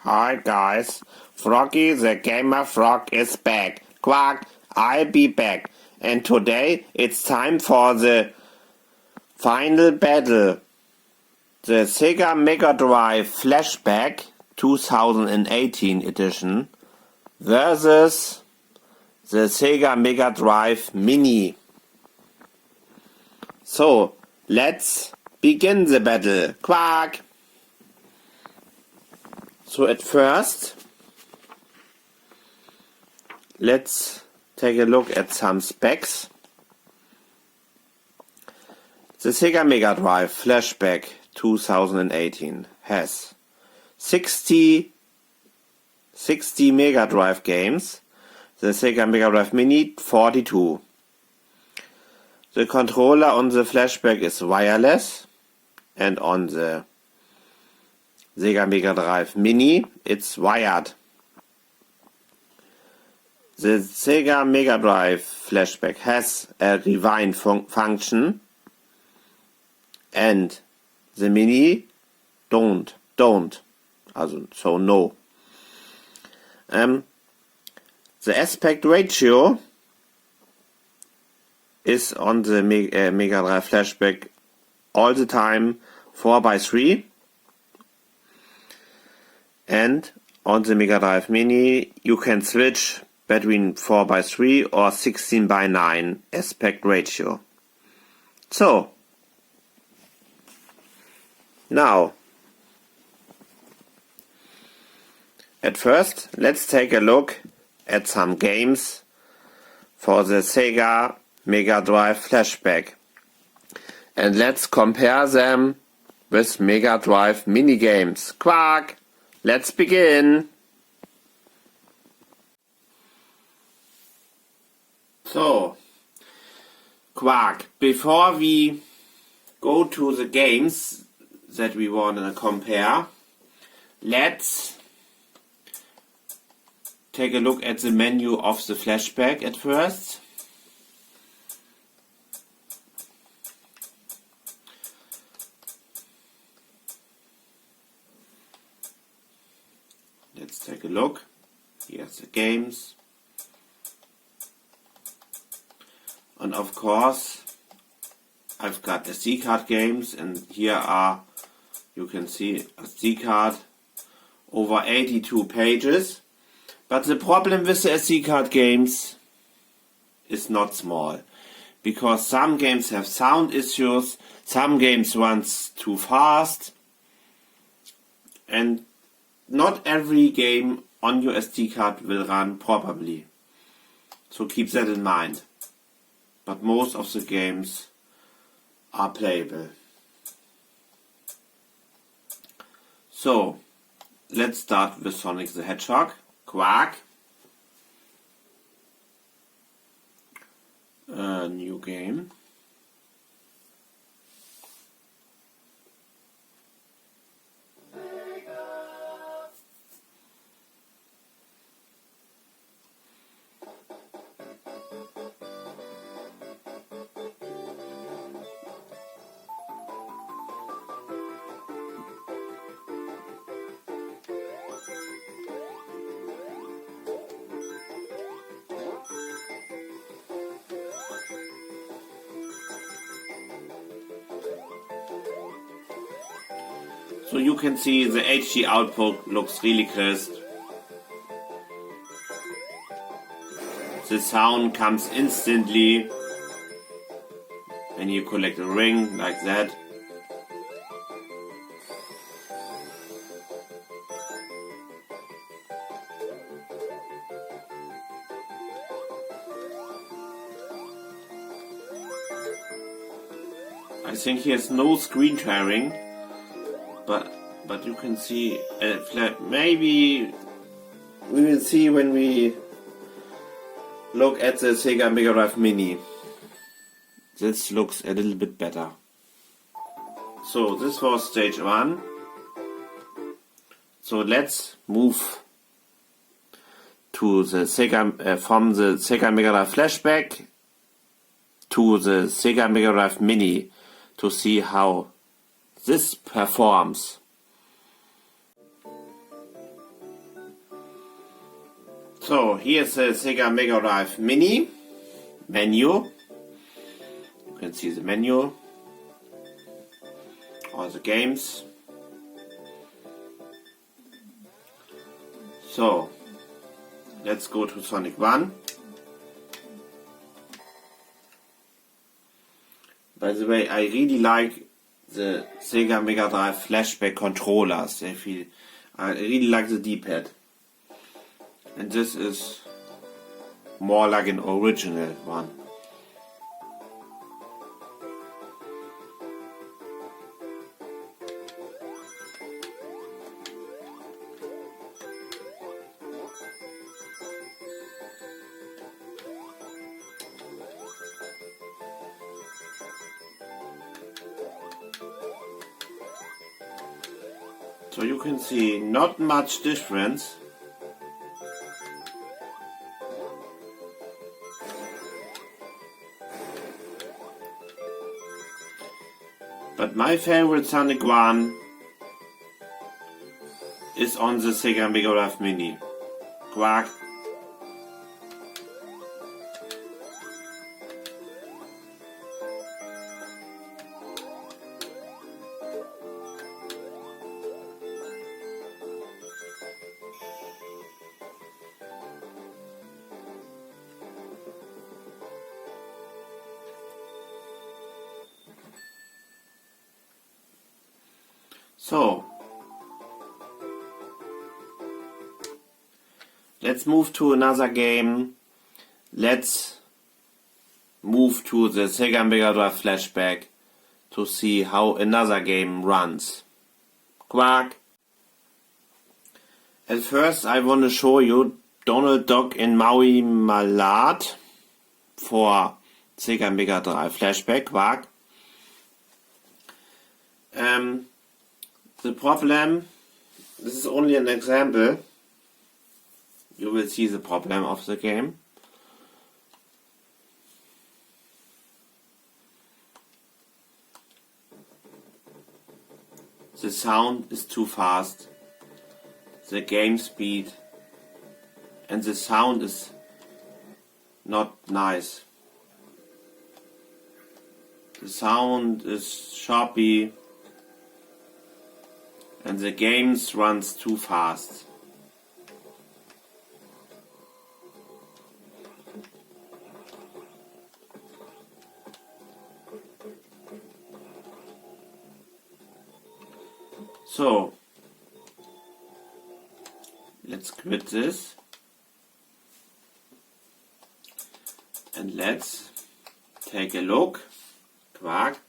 Hi guys, Froggy the Gamer Frog is back. Quack, I'll be back. And today it's time for the final battle. The Sega MegaDrive Flashback 2018 edition versus the Sega MegaDrive Mini. So, let's begin the battle. Quack! So at first, let's take a look at some specs. The Sega MegaDrive Flashback 2018 has 60 MegaDrive games, the Sega MegaDrive Mini 42. The controller on the Flashback is wireless, and on the Sega MegaDrive Mini it's wired. The Sega MegaDrive Flashback has a rewind function, and the Mini don't. So no. The aspect ratio is on the MegaDrive Flashback all the time 4:3, and on the MegaDrive Mini you can switch between 4:3 or 16:9 aspect ratio. So now, at first, let's take a look at some games for the Sega MegaDrive Flashback. And let's compare them with MegaDrive Mini games. Quack! Let's begin! So, Quack, before we go to the games that we want to compare, let's take a look at the menu of the Flashback at first. Let's take a look. Here's the games. And of course, I've got SD card games, and here are, you can see, a SD card over 82 pages. But the problem with the SD card games is not small, because some games have sound issues, some games run too fast, and not every game on your SD card will run properly. So keep that in mind. But most of the games are playable. So, let's start with Sonic the Hedgehog. Quack. A new game. So you can see the HD output looks really crisp. The sound comes instantly when you collect a ring like that. I think here's no screen tearing. But you can see maybe we will see when we look at the Sega MegaDrive Mini. This looks a little bit better. So this was stage 1. So let's move to the Sega from the Sega MegaDrive Flashback to the Sega MegaDrive Mini to see how this performs. So here's the Sega MegaDrive Mini menu. You can see the menu, all the games. So let's go to Sonic 1. By the way, I really like the Sega MegaDrive Flashback controllers. I really like the D-pad. And this is more like an original one. So you can see not much difference. But my favorite Sonic 1 is on the Sega MegaDrive Mini. Quack. So, let's move to another game. Let's move to the Sega MegaDrive Flashback to see how another game runs. Quack! At first I want to show you Donald Duck in Maui Malad for Sega MegaDrive Flashback. Quack! The problem, this is only an example, you will see the problem of the game. The sound is too fast, the game speed, and the sound is not nice. The sound is choppy. And the game runs too fast. So, let's quit this. And let's take a look. Quack.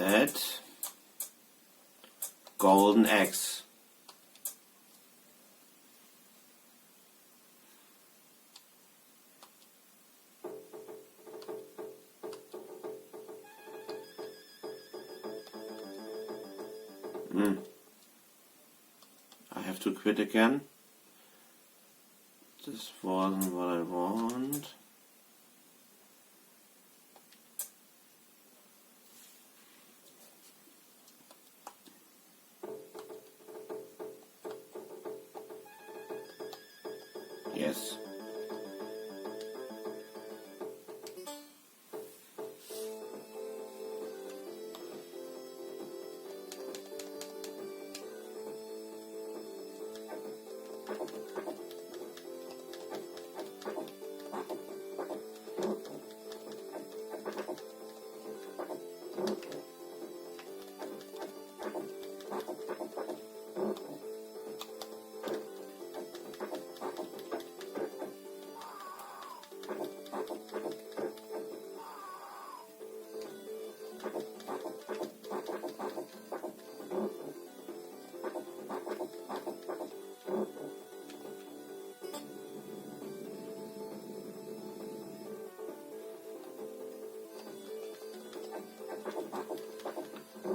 At golden eggs. I have to quit again. This wasn't what I want. Yes.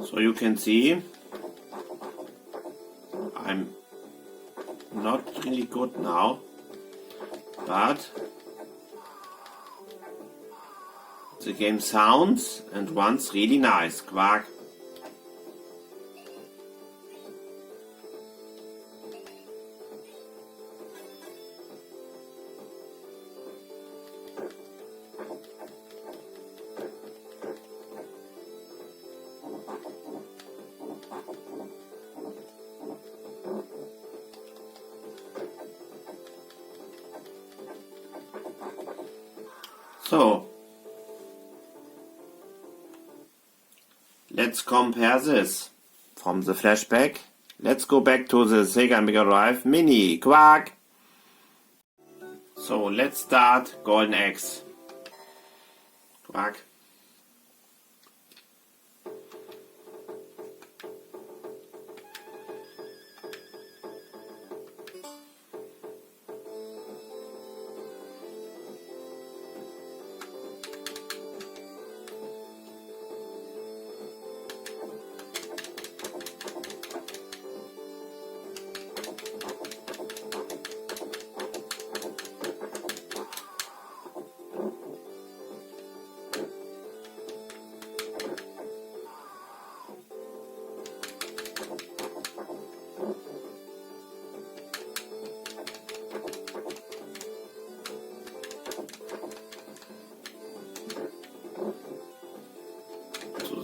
So you can see I'm not really good now, but the game sounds and runs really nice. Quack. So, let's compare this. From the Flashback, let's go back to the Sega MegaDrive Mini. Quack! So, let's start Golden Axe. Quack.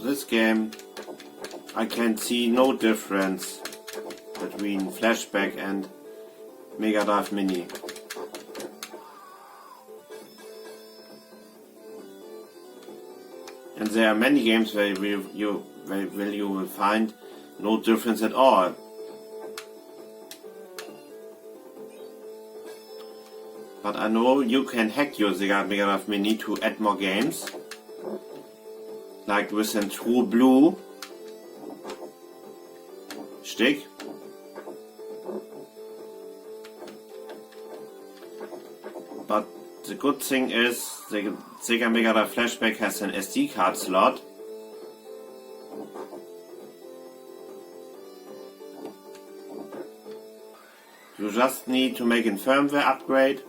This game, I can see no difference between Flashback and MegaDrive Mini. And there are many games where you will find no difference at all. But I know you can hack your Sega MegaDrive Mini to add more games. Like with a True Blue stick. But the good thing is the Sega MegaDrive Flashback has an SD card slot. You just need to make a firmware upgrade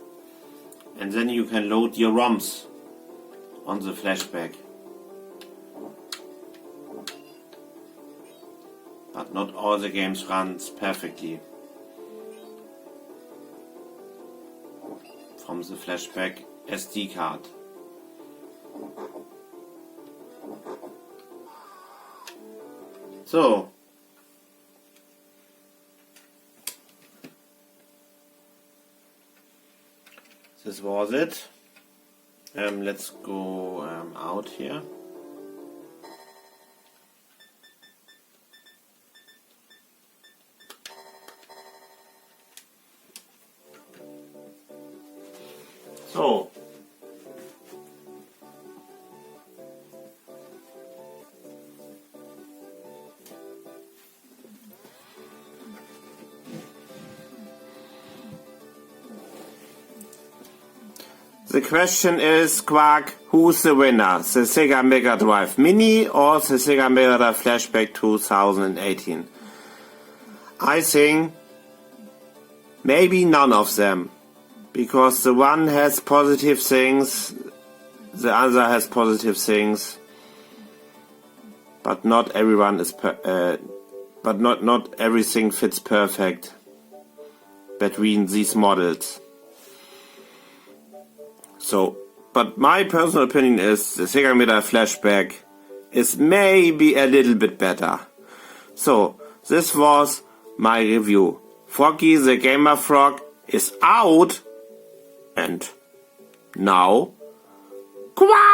and then you can load your ROMs on the Flashback. But not all the games runs perfectly from the Flashback SD card. So, this was it. Let's go out here. So, the question is, Quark, who's the winner? The Sega MegaDrive Mini or the Sega MegaDrive Flashback 2018? I think maybe none of them. Because the one has positive things, the other has positive things, but not everyone is but not everything fits perfect between these models. So, but my personal opinion is the Sega MegaDrive Flashback is maybe a little bit better. So, this was my review. Froggy the Gamer Frog is out. And now, quack!